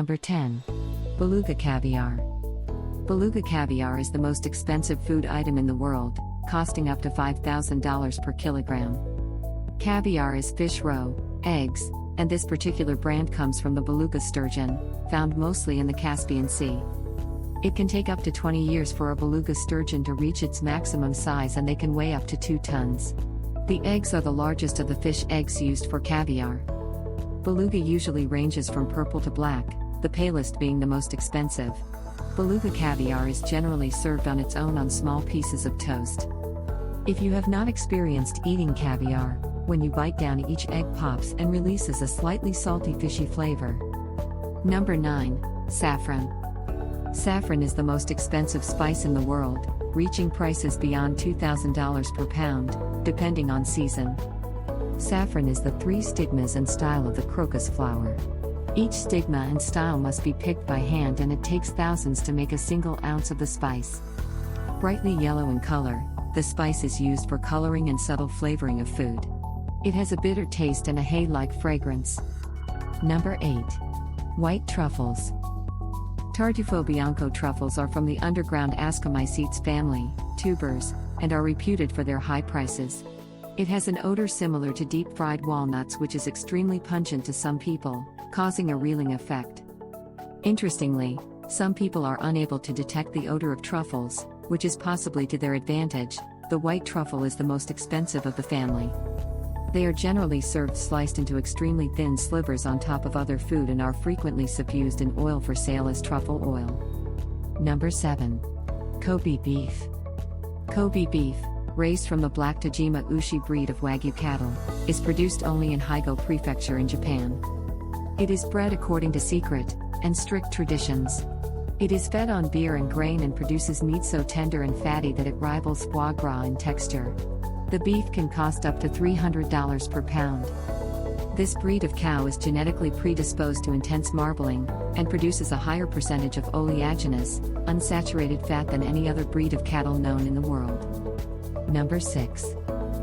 Number 10. Beluga caviar. Beluga caviar is the most expensive food item in the world, costing up to $5,000 per kilogram. Caviar is fish roe, eggs, and this particular brand comes from the beluga sturgeon, found mostly in the Caspian Sea. It can take up to 20 years for a beluga sturgeon to reach its maximum size, and they can weigh up to 2 tons. The eggs are the largest of the fish eggs used for caviar. Beluga usually ranges from purple to black, the palest being the most expensive. Beluga caviar is generally served on its own on small pieces of toast. If you have not experienced eating caviar, when you bite down, each egg pops and releases a slightly salty fishy flavor. Number 9. Saffron. Saffron is the most expensive spice in the world, reaching prices beyond $2,000 per pound, depending on season. Saffron is the 3 stigmas and style of the crocus flower. Each stigma and style must be picked by hand, and it takes thousands to make a single ounce of the spice. Brightly yellow in color, the spice is used for coloring and subtle flavoring of food. It has a bitter taste and a hay-like fragrance. Number 8. White truffles. Tartufo bianco truffles are from the underground Ascomycetes family, tubers, and are reputed for their high prices. It has an odor similar to deep-fried walnuts, which is extremely pungent to some people, causing a reeling effect. Interestingly, some people are unable to detect the odor of truffles, which is possibly to their advantage. The white truffle is the most expensive of the family. They are generally served sliced into extremely thin slivers on top of other food and are frequently suffused in oil for sale as truffle oil. Number 7. Kobe beef. Kobe beef, raised from the Black Tajima Ushi breed of Wagyu cattle, is produced only in Higo Prefecture in Japan. It is bred according to secret and strict traditions. It is fed on beer and grain and produces meat so tender and fatty that it rivals foie gras in texture. The beef can cost up to $300 per pound. This breed of cow is genetically predisposed to intense marbling, and produces a higher percentage of oleaginous, unsaturated fat than any other breed of cattle known in the world. Number 6.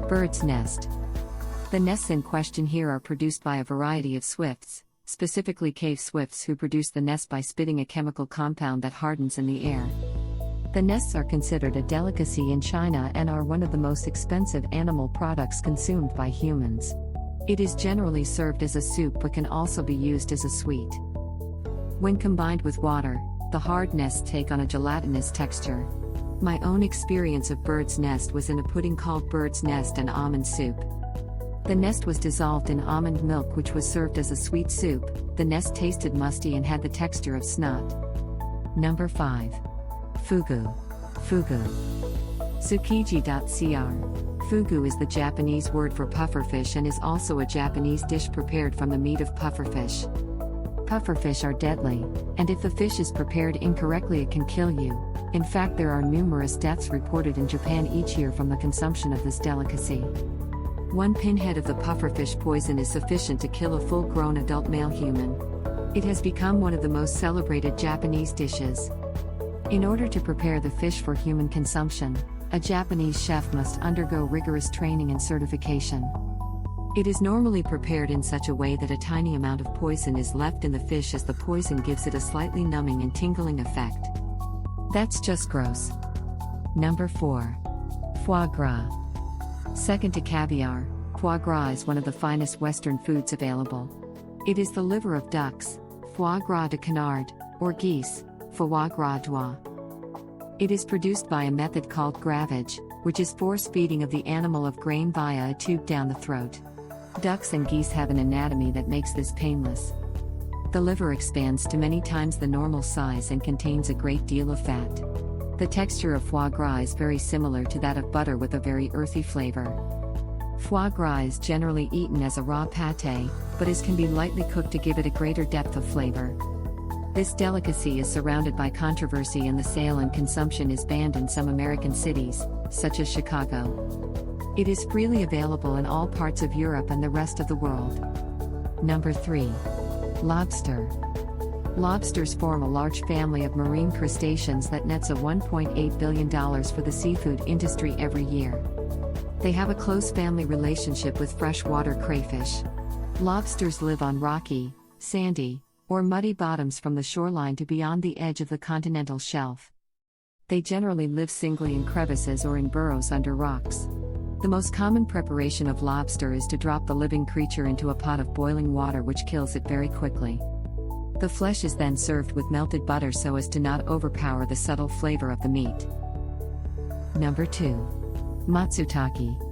Bird's nest. The nests in question here are produced by a variety of swifts, specifically cave swifts, who produce the nest by spitting a chemical compound that hardens in the air. The nests are considered a delicacy in China and are one of the most expensive animal products consumed by humans. It is generally served as a soup but can also be used as a sweet. When combined with water, the hard nests take on a gelatinous texture. My own experience of bird's nest was in a pudding called bird's nest and almond soup. The nest was dissolved in almond milk, which was served as a sweet soup. The nest tasted musty and had the texture of snot. Number 5. Fugu. Fugu. Tsukiji.cr. Fugu is the Japanese word for pufferfish and is also a Japanese dish prepared from the meat of pufferfish. Pufferfish are deadly, and if the fish is prepared incorrectly, it can kill you. In fact, there are numerous deaths reported in Japan each year from the consumption of this delicacy. One pinhead of the pufferfish poison is sufficient to kill a full-grown adult male human. It has become one of the most celebrated Japanese dishes. In order to prepare the fish for human consumption, a Japanese chef must undergo rigorous training and certification. It is normally prepared in such a way that a tiny amount of poison is left in the fish, as the poison gives it a slightly numbing and tingling effect. That's just gross. Number 4. Foie gras. Second to caviar, foie gras is one of the finest Western foods available. It is the liver of ducks, foie gras de canard, or geese, foie gras d'oie. It is produced by a method called gravage, which is force feeding of the animal of grain via a tube down the throat. Ducks and geese have an anatomy that makes this painless. The liver expands to many times the normal size and contains a great deal of fat. The texture of foie gras is very similar to that of butter, with a very earthy flavor. Foie gras is generally eaten as a raw pâté, but can be lightly cooked to give it a greater depth of flavor. This delicacy is surrounded by controversy, and the sale and consumption is banned in some American cities, such as Chicago. It is freely available in all parts of Europe and the rest of the world. Number 3. Lobster. Lobsters form a large family of marine crustaceans that nets a $1.8 billion for the seafood industry every year. They have a close family relationship with freshwater crayfish. Lobsters live on rocky, sandy, or muddy bottoms from the shoreline to beyond the edge of the continental shelf. They generally live singly in crevices or in burrows under rocks. The most common preparation of lobster is to drop the living creature into a pot of boiling water, which kills it very quickly. The flesh is then served with melted butter so as to not overpower the subtle flavor of the meat. Number 2. Matsutake.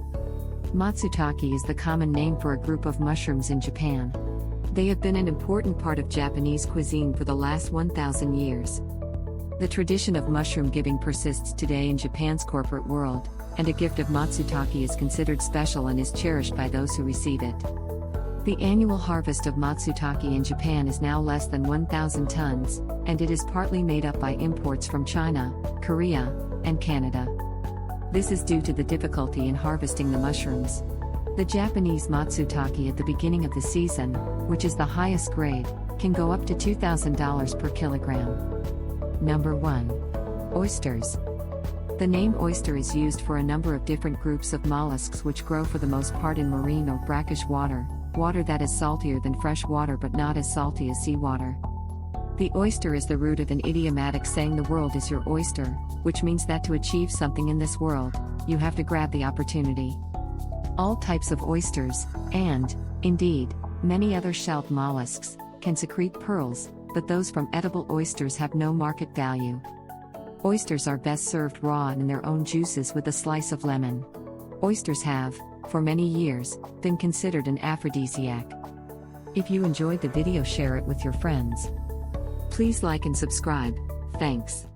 Matsutake is the common name for a group of mushrooms in Japan. They have been an important part of Japanese cuisine for the last 1,000 years. The tradition of mushroom giving persists today in Japan's corporate world, and a gift of matsutake is considered special and is cherished by those who receive it. The annual harvest of matsutake in Japan is now less than 1,000 tons, and it is partly made up by imports from China, Korea, and Canada. This is due to the difficulty in harvesting the mushrooms. The Japanese matsutake at the beginning of the season, which is the highest grade, can go up to $2,000 per kilogram. Number 1. Oysters. The name oyster is used for a number of different groups of mollusks which grow for the most part in marine or brackish water, water that is saltier than fresh water but not as salty as seawater. The oyster is the root of an idiomatic saying, "The world is your oyster," which means that to achieve something in this world, you have to grab the opportunity. All types of oysters, and, indeed, many other shelled mollusks, can secrete pearls, but those from edible oysters have no market value. Oysters are best served raw and in their own juices with a slice of lemon. Oysters have, for many years, been considered an aphrodisiac. If you enjoyed the video, share it with your friends. Please like and subscribe. Thanks.